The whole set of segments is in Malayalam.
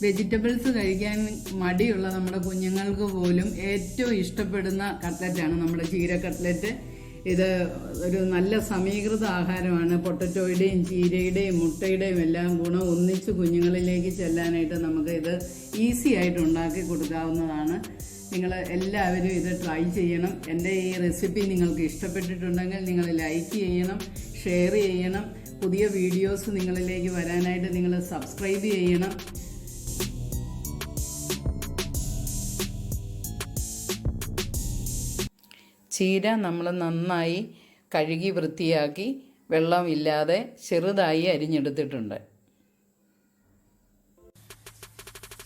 വെജിറ്റബിൾസ് കഴിക്കാൻ മടിയുള്ള നമ്മുടെ കുഞ്ഞുങ്ങൾക്ക് പോലും ഏറ്റവും ഇഷ്ടപ്പെടുന്ന കട്ട്ലറ്റാണ് നമ്മുടെ ചീര കട്ട്ലറ്റ്. ഇത് ഒരു നല്ല സമീകൃത ആഹാരമാണ്. പൊട്ടറ്റോയുടെയും ചീരയുടെയും മുട്ടയുടെയും എല്ലാം ഗുണം ഒന്നിച്ച് കുഞ്ഞുങ്ങളിലേക്ക് ചെല്ലാനായിട്ട് നമുക്ക് ഇത് ഈസി ആയിട്ട് ഉണ്ടാക്കി കൊടുക്കാവുന്നതാണ്. നിങ്ങൾ എല്ലാവരും ഇത് ട്രൈ ചെയ്യണം. എൻ്റെ ഈ റെസിപ്പി നിങ്ങൾക്ക് ഇഷ്ടപ്പെട്ടിട്ടുണ്ടെങ്കിൽ നിങ്ങൾ ലൈക്ക് ചെയ്യണം, ഷെയർ ചെയ്യണം. പുതിയ വീഡിയോസ് നിങ്ങളിലേക്ക് വരാനായിട്ട് നിങ്ങൾ സബ്സ്ക്രൈബ് ചെയ്യണം. ചീര നമ്മൾ നന്നായി കഴുകി വൃത്തിയാക്കി വെള്ളമില്ലാതെ ചെറുതായി അരിഞ്ഞെടുത്തിട്ടുണ്ട്.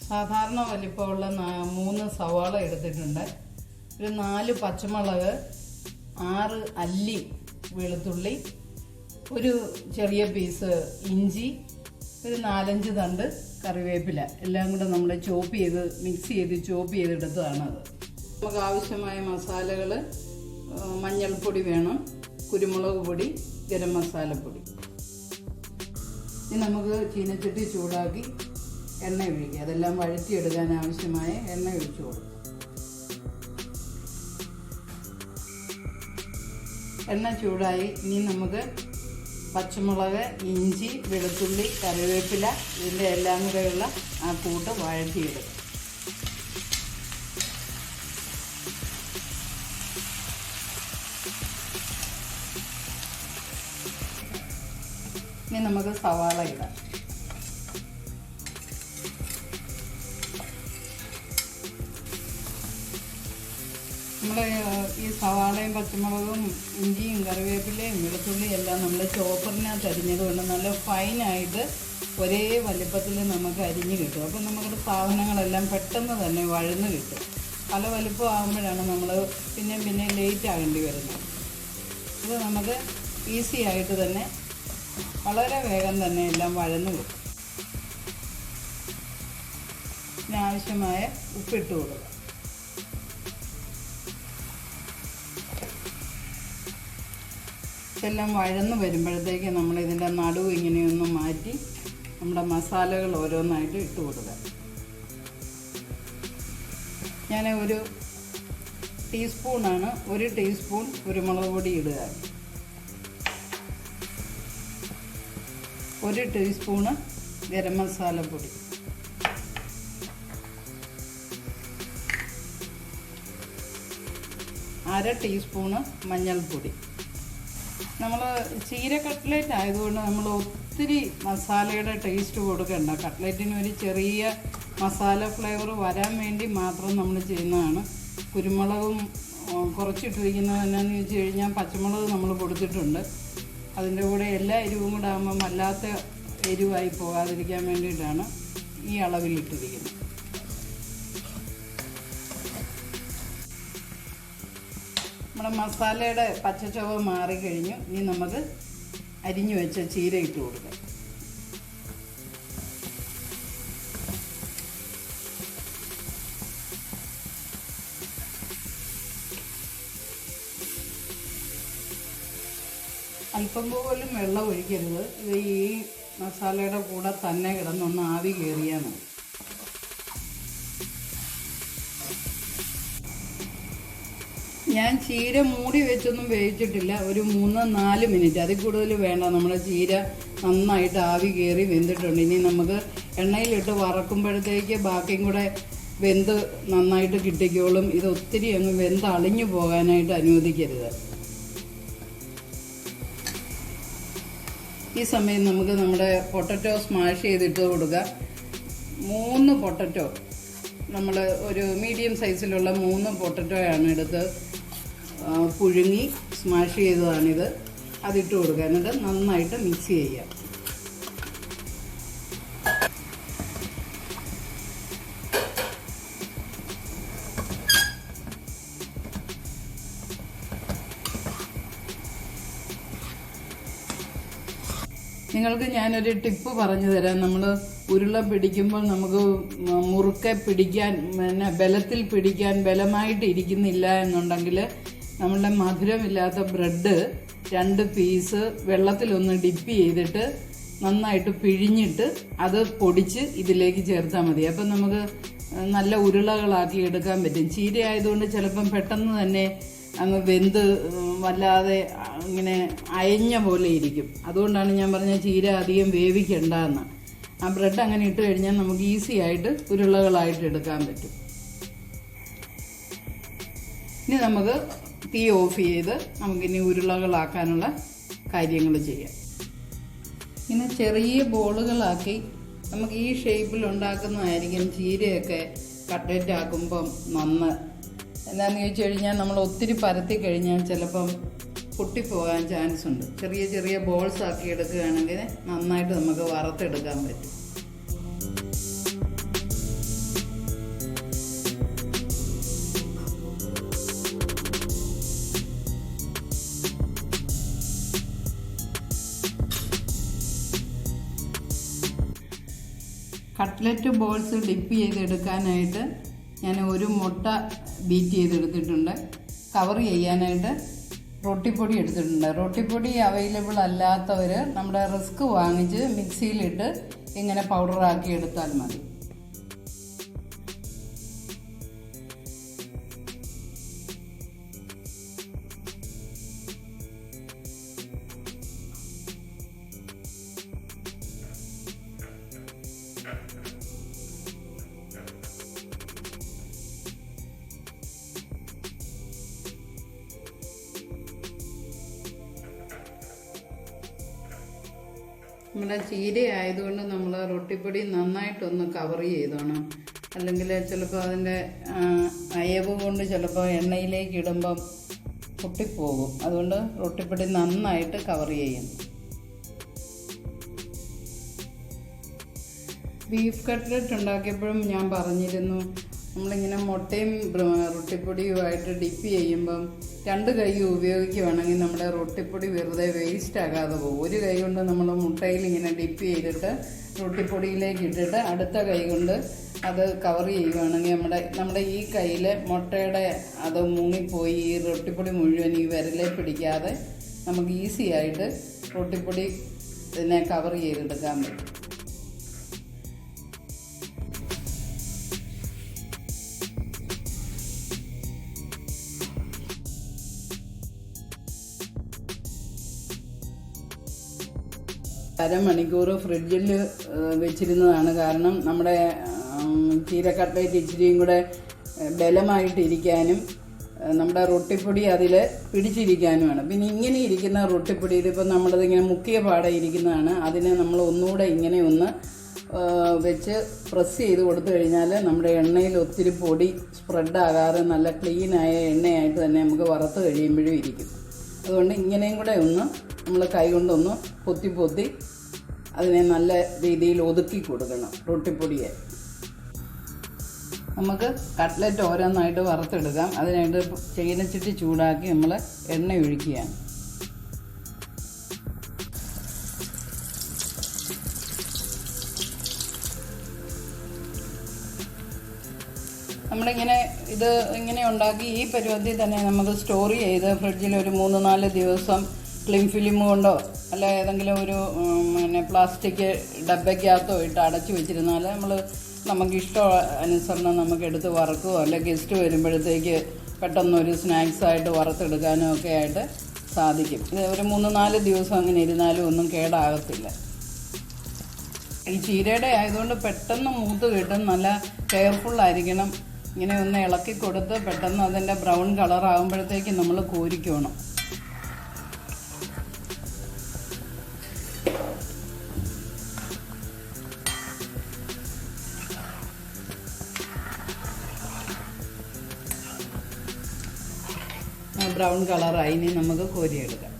സാധാരണ വലിപ്പമുള്ള 3 സവാള എടുത്തിട്ടുണ്ട്. ഒരു 4 പച്ചമുളക്, 6 അല്ലി വെളുത്തുള്ളി, ഒരു ചെറിയ പീസ് ഇഞ്ചി, ഒരു 4-5 തണ്ട് കറിവേപ്പില എല്ലാം കൂടെ നമ്മൾ മിക്സ് ചെയ്ത് ചോപ്പ് ചെയ്തെടുത്തതാണത്. നമുക്ക് ആവശ്യമായ മസാലകൾ: മഞ്ഞൾപ്പൊടി വേണം, കുരുമുളക് പൊടി, ഗരം മസാലപ്പൊടി. ഇനി നമുക്ക് ചീനച്ചട്ടി ചൂടാക്കി എണ്ണ ഒഴിക്കുക. അതെല്ലാം വഴറ്റിയെടുക്കാൻ ആവശ്യമായ എണ്ണ ഒഴിച്ചു കൊടുക്കും. എണ്ണ ചൂടായി. ഇനി നമുക്ക് പച്ചമുളക്, ഇഞ്ചി, വെളുത്തുള്ളി, കറിവേപ്പില ഇതിൻ്റെ എല്ലാം കൂടെയുള്ള ആ കൂട്ട് വഴറ്റിയെടുക്കും. ഇനി നമുക്ക് സവാള ഇടാം. നമ്മൾ ഈ സവാളയും പച്ചമുളകും ഇഞ്ചിയും കറിവേപ്പിലയും വെളുത്തുള്ളിയും എല്ലാം നമ്മൾ ചോപ്പറിനകത്ത് അരിഞ്ഞത് കൊണ്ട് നല്ല ഫൈനായിട്ട് ഒരേ വലിപ്പത്തിൽ നമുക്ക് അരിഞ്ഞ് കിട്ടും. അപ്പം നമ്മുടെ സാധനങ്ങളെല്ലാം പെട്ടെന്ന് തന്നെ വഴന്ന് കിട്ടും. പല വലിപ്പം ആകുമ്പോഴാണ് നമ്മൾ പിന്നെ ലേറ്റ് ആകേണ്ടി വരുന്നത്. ഇത് നമുക്ക് ഈസി ആയിട്ട് തന്നെ വളരെ വേഗം തന്നെ എല്ലാം വഴന്ന് കിട്ടും. ഇതിനാവശ്യമായ ഉപ്പിട്ട് കൊടുക്കുക. ഇതെല്ലാം വഴന്ന് വരുമ്പോഴത്തേക്ക് നമ്മൾ ഇതിൻ്റെ നടുവ് ഇങ്ങനെയൊന്ന് മാറ്റി നമ്മുടെ മസാലകൾ ഓരോന്നായിട്ട് ഇട്ട് കൊടുക്കുക. ഞാൻ ഒരു ടീസ്പൂണാണ്, 1 ടീസ്പൂൺ കുരുമുളക് പൊടി ഇടുക, 1 ടീസ്പൂണ് ഗരം മസാലപ്പൊടി, 1/2 ടീസ്പൂണ് മഞ്ഞൾപ്പൊടി. നമ്മൾ ചീര കട്ട്ലറ്റ് ആയതുകൊണ്ട് നമ്മൾ ഒത്തിരി മസാലയുടെ ടേസ്റ്റ് കൊടുക്കണ്ട. കട്ട്ലറ്റിന് ഒരു ചെറിയ മസാല ഫ്ലേവർ വരാൻ വേണ്ടി മാത്രം നമ്മൾ ചെയ്യുന്നതാണ്. കുരുമുളകും കുറച്ചിട്ടിരിക്കുന്നത് എന്നാന്ന് വെച്ച് കഴിഞ്ഞാൽ പച്ചമുളക് നമ്മൾ കൊടുത്തിട്ടുണ്ട്. അതിൻ്റെ കൂടെ എല്ലാ എരിവും കൂടെ ആകുമ്പം വല്ലാത്ത എരിവായി പോകാതിരിക്കാൻ വേണ്ടിയിട്ടാണ് ഈ അളവിലിട്ടിരിക്കുന്നത്. നമ്മുടെ മസാലയുടെ പച്ചച്ചുവ മാറിക്കഴിഞ്ഞു. ഇനി നമുക്ക് അരിഞ്ഞു വെച്ച ചീര ഇട്ട് കൊടുക്കാം. അല്പം പോലും വെള്ളം ഒഴിക്കരുത്. ഇത് ഈ മസാലയുടെ കൂടെ തന്നെ കിടന്നൊന്ന് ആവി കയറിയാൽ മതി. ഞാൻ ചീര മൂടി വെച്ചൊന്നും വേവിച്ചിട്ടില്ല. ഒരു 3-4 മിനിറ്റ്, അതിൽ കൂടുതൽ വേണ്ട. നമ്മുടെ ചീര നന്നായിട്ട് ആവി കയറി വെന്തിട്ടുണ്ട്. ഇനി നമുക്ക് എണ്ണയിലിട്ട് വറക്കുമ്പോഴത്തേക്ക് ബാക്കിയും കൂടെ വെന്ത് നന്നായിട്ട് കിട്ടിക്കോളും. ഇത് ഒത്തിരി അങ്ങ് വെന്ത് അളിഞ്ഞു പോകാനായിട്ട് അനുവദിക്കരുത്. ഈ സമയം നമുക്ക് നമ്മുടെ പൊട്ടറ്റോ സ്മാഷ് ചെയ്തിട്ട് കൊടുക്കുക. 3 പൊട്ടറ്റോ, നമ്മൾ ഒരു മീഡിയം സൈസിലുള്ള 3 പൊട്ടറ്റോയാണ് എടുത്ത് പുഴുങ്ങി സ്മാഷ് ചെയ്തതാണിത്. അതിട്ട് കൊടുക്കുക. എന്നിട്ട് നന്നായിട്ട് മിക്സ് ചെയ്യുക. നിങ്ങൾക്ക് ഞാനൊരു ടിപ്പ് പറഞ്ഞു തരാം. നമ്മൾ ഉരുള പിടിക്കുമ്പോൾ നമുക്ക് മുറുക്കെ പിടിക്കാൻ, പിന്നെ ബലത്തിൽ പിടിക്കാൻ ബലമായിട്ട് ഇരിക്കുന്നില്ല എന്നുണ്ടെങ്കിൽ നമ്മളുടെ മധുരമില്ലാത്ത ബ്രെഡ് 2 പീസ് വെള്ളത്തിലൊന്ന് ഡിപ്പ് ചെയ്തിട്ട് നന്നായിട്ട് പിഴിഞ്ഞിട്ട് അത് പൊടിച്ച് ഇതിലേക്ക് ചേർത്താൽ മതി. അപ്പം നമുക്ക് നല്ല ഉരുളകളാക്കി എടുക്കാൻ പറ്റും. ചീര ആയതുകൊണ്ട് ചിലപ്പം പെട്ടെന്ന് തന്നെ അങ്ങ് വെന്ത് വല്ലാതെ ഇങ്ങനെ അയഞ്ഞ പോലെ ഇരിക്കും. അതുകൊണ്ടാണ് ഞാൻ പറഞ്ഞ ചീര അധികം വേവിക്കണ്ടെന്ന്. ആ ബ്രെഡ് അങ്ങനെ ഇട്ട് കഴിഞ്ഞാൽ നമുക്ക് ഈസി ആയിട്ട് ഉരുളകളായിട്ട് എടുക്കാൻ പറ്റും. ഇനി നമുക്ക് തീ ഓഫ് ചെയ്ത് നമുക്കിനി ഉരുളകളാക്കാനുള്ള കാര്യങ്ങൾ ചെയ്യാം. ഇങ്ങനെ ചെറിയ ബോളുകളാക്കി നമുക്ക് ഈ ഷേപ്പിൽ ഉണ്ടാക്കുന്നതായിരിക്കും ചീരയൊക്കെ കട്ട്ലറ്റ് ആക്കുമ്പം നന്ന്. എന്താണെന്ന് ചോദിച്ചു കഴിഞ്ഞാൽ നമ്മൾ ഒത്തിരി പരത്തി കഴിഞ്ഞാൽ ചിലപ്പം പൊട്ടിപ്പോകാൻ ചാൻസ് ഉണ്ട്. ചെറിയ ചെറിയ ബോൾസ് ആക്കി എടുക്കുകയാണെങ്കിൽ നന്നായിട്ട് നമുക്ക് വറുത്തെടുക്കാൻ പറ്റും. കട്ട്ലറ്റ് ബോൾസ് ഡിപ്പ് ചെയ്തെടുക്കാനായിട്ട് ഞാൻ ഒരു മുട്ട ബീറ്റ് ചെയ്തെടുത്തിട്ടുണ്ട്. കവർ ചെയ്യാനായിട്ട് റൊട്ടിപ്പൊടി എടുത്തിട്ടുണ്ട്. റൊട്ടിപ്പൊടി അവൈലബിൾ അല്ലാത്തവർ നമ്മുടെ റിസ്ക് വാങ്ങിച്ച് മിക്സിയിലിട്ട് ഇങ്ങനെ പൗഡറാക്കി എടുത്താൽ മതി. നമ്മുടെ ചീര ആയതുകൊണ്ട് നമ്മൾ റൊട്ടിപ്പൊടി നന്നായിട്ടൊന്ന് കവർ ചെയ്തോണം. അല്ലെങ്കിൽ ചിലപ്പോൾ അതിൻ്റെ അയവ് കൊണ്ട് ചിലപ്പോൾ എണ്ണയിലേക്ക് ഇടുമ്പം പൊട്ടിപ്പോകും. അതുകൊണ്ട് റൊട്ടിപ്പൊടി നന്നായിട്ട് കവർ ചെയ്യും. ബീഫ് കട്ട്ലറ്റ് ഉണ്ടാക്കിയപ്പോഴും ഞാൻ പറഞ്ഞിരുന്നു, നമ്മളിങ്ങനെ മുട്ടയും റൊട്ടിപ്പൊടിയുമായിട്ട് ഡിപ്പ് ചെയ്യുമ്പം 2 കൈ ഉപയോഗിക്കുകയാണെങ്കിൽ നമ്മുടെ റൊട്ടിപ്പൊടി വെറുതെ വേസ്റ്റ് ആകാതെ പോകും. ഒരു കൈ കൊണ്ട് നമ്മൾ മുട്ടയിൽ ഇങ്ങനെ ഡിപ്പ് ചെയ്തിട്ട് റൊട്ടിപ്പൊടിയിലേക്ക് ഇട്ടിട്ട് അടുത്ത കൈ കൊണ്ട് അത് കവർ ചെയ്യുകയാണെങ്കിൽ നമ്മുടെ ഈ കയ്യിൽ മുട്ടയുടെ അത് മുങ്ങിപ്പോയി ഈ റൊട്ടിപ്പൊടി മുഴുവൻ ഈ വിരലെ പിടിക്കാതെ നമുക്ക് ഈസി ആയിട്ട് റൊട്ടിപ്പൊടി ഇതിനെ കവർ ചെയ്തെടുക്കാൻ പറ്റും. അരമണിക്കൂർ ഫ്രിഡ്ജിൽ വെച്ചിരുന്നതാണ്. കാരണം നമ്മുടെ ചീര കട്ട്ലറ്റ് ഇച്ചിരിയും കൂടെ ബലമായിട്ടിരിക്കാനും നമ്മുടെ റൊട്ടിപ്പൊടി അതിൽ പിടിച്ചിരിക്കാനുമാണ്. പിന്നെ ഇങ്ങനെ ഇരിക്കുന്ന റൊട്ടിപ്പൊടി ഇതിപ്പോൾ നമ്മളിതിങ്ങനെ മുക്കിയ പാടെ ഇരിക്കുന്നതാണ്. അതിനെ നമ്മൾ ഒന്നുകൂടെ ഇങ്ങനെ ഒന്ന് വെച്ച് പ്രസ് ചെയ്ത് കൊടുത്തു കഴിഞ്ഞാൽ നമ്മുടെ എണ്ണയിൽ ഒത്തിരി പൊടി സ്പ്രെഡാകാതെ നല്ല ക്ലീനായ എണ്ണയായിട്ട് തന്നെ നമുക്ക് വറുത്ത് കഴിയുമ്പോഴും ഇരിക്കും. അതുകൊണ്ട് ഇങ്ങനെയും കൂടെ ഒന്ന് നമ്മൾ കൈ കൊണ്ടൊന്ന് പൊത്തി അതിനെ നല്ല രീതിയിൽ ഒതുക്കി കൊടുക്കണം റൊട്ടിപ്പൊടിയെ. നമുക്ക് കട്ട്ലറ്റ് ഓരോന്നായിട്ട് വറുത്തെടുക്കാം. അതിനായിട്ട് ചീനച്ചട്ടി ചൂടാക്കി നമ്മൾ എണ്ണ ഒഴിക്കുകയാണ്. നമ്മളിങ്ങനെ ഇത് ഇങ്ങനെ ഉണ്ടാക്കി ഈ പരുവത്തിൽ തന്നെ നമുക്ക് സ്റ്റോർ ചെയ്ത് ഫ്രിഡ്ജിൽ ഒരു 3-4 ദിവസം ക്ലിം ഫിലിം കൊണ്ടോ അല്ല ഏതെങ്കിലും ഒരു പ്ലാസ്റ്റിക് ഡബ്ബയ്ക്കകത്തോ ഇട്ട് അടച്ചു വെച്ചിരുന്നാൽ നമുക്കിഷ്ടം അനുസരണം നമുക്ക് എടുത്ത് വറുക്കുകയോ അല്ലെങ്കിൽ ഗസ്റ്റ് വരുമ്പോഴത്തേക്ക് പെട്ടെന്നൊരു സ്നാക്സായിട്ട് വറുത്തെടുക്കാനോ ഒക്കെ ആയിട്ട് സാധിക്കും. ഇത് ഒരു 3-4 ദിവസം അങ്ങനെ ഇരുന്നാലും ഒന്നും കേടാകത്തില്ല. ഈ ചീരയുടെ ആയതുകൊണ്ട് പെട്ടെന്ന് മൂത്ത് കിട്ടും. നല്ല കെയർഫുള്ളായിരിക്കണം. ഇങ്ങനെ ഒന്ന് ഇളക്കി കൊടുത്ത് പെട്ടെന്ന് അതിൻ്റെ ബ്രൗൺ കളറാകുമ്പോഴത്തേക്ക് നമ്മൾ കോരിക്കണം. ബ്രൗൺ കളറായി ഇനി നമുക്ക് കോരിയെടുക്കാം.